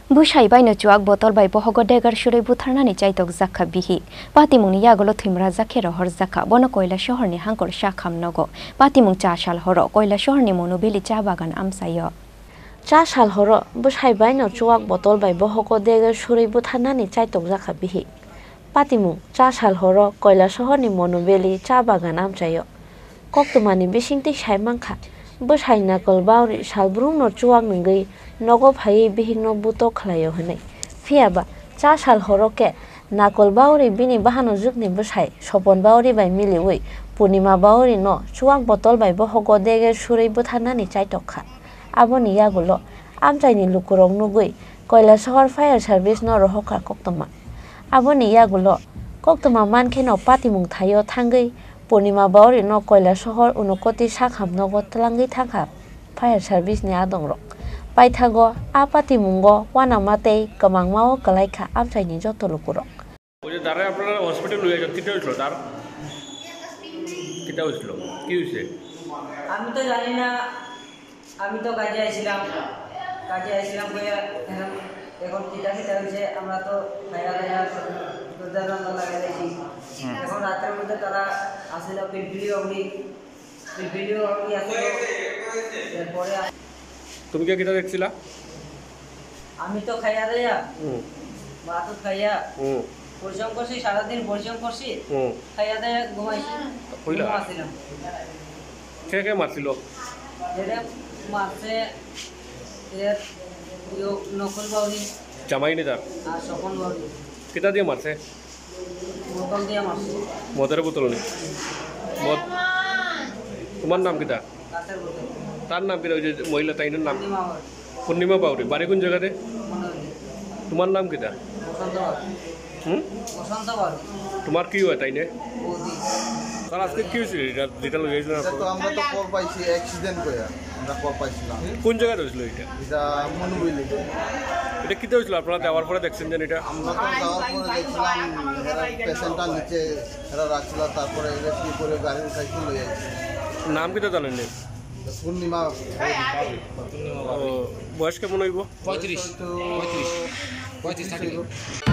Bushai by no chuak bottle by Bohogodegar Shure Butarnani Chaitok Zaka Bihi. Patimung Yagolo Timra Zakero Horzaka, Bonokoila Shohorni Hankor Shakam Nogo, Patimung Chashal Horo, Koila Shohorni Monobili Chabagan Amsayo. Chashal Horo, Bushai by no chuak bottle by Bohogodegar Shure Butarnani Chaitok Zaka Bihi. Patimung Chashal Horo, Koila Shohorni Monobili Chabagan Amsayo. Koktumani Bishing Shaimanka. Bushai Nakol Bauri shall broom no chuak ningi. Nogo Pai being no buto clayo honey. Fiaba, Chashal Horoke, Nakol Bauri bini Bahano Zukni Bushai, Shopon Bauri by Miliwi, Punima Bauri no, Chuang bottle by Bohogo Dege Shure Butanani Chaitoka. Aboni Yagulo, Amjaini Lukurong Nugui, Koila Sohor Fire Service no Rohoka Koktoma. Aboni Yagulo, Koktoma Mankin of Patimung Tayo Tangi, Punima Bauri no Koila Sohor Unokoti Shakham no Gotlangi Taka, Fire Service Niadong Rock. Paithago, apati mungo, wana mate, kamangmao, kalaika, abjaini joto lukurok. ওই তারা আপনারা hospital লয়ে যান কিটা হইছিল তার কিটা হইছিল কি হইছে আমি তো জানি না আমি তো কাজে আইছিলাম কই এখন কিটা হইছে আমরা তো ভাইয়া দুর্দান্ত লাগাই দিয়েছি এখন রাতের মধ্যে তারা আসলে ভিডিও আসলে এরপরে তুমি কি কিটা দেখছিলা আমি তো খাইয়া দেয়া ভাত খাইয়া পরিশ্রম করছি সারাদিন পরিশ্রম করছি খাইয়া দেয়া ঘুমাইছি ঘুমাছিলাম কে মারছিল এরা মারছে এর নকল বাউরি জামাই নি তার আর স্বপন বাউরি কিটা দিয়ে মারছে বোতল দিয়ে মারছে মদের বোতল নি মদ তোমার নাম কিটা কাঁচের বোতল তার নাম কি ওই যে মহিলা তাইনের নাম পূর্ণিমা বাউরি বাড়ি কোন জায়গাতে তোমার নাম কিটা বসন্ত বাউরি তোমার কি হয় তাইনে স্যার আজকে কি হয়েছিল যেটা লইছিল তো আমরা তো কল পাইছি অ্যাক্সিডেন্ট কইয়া আমরা কল পাইছিলাম কোন জায়গায় হয়েছিল এটা মনুবিলি এটা কিতে হয়েছিল আপনারা দেওয়ার পরে দেখছেন যে এটা আমরা তো যাওয়ার পরে দেখছিলাম পেশেন্টটা নিচে এরা রাখছিল তারপরে রেস্কিউ করে গাড়ি উঠাইছিল লই আইছি নাম কিটা জানেন না পূর্ণিমা বয়স কেমন হইব 35 35 35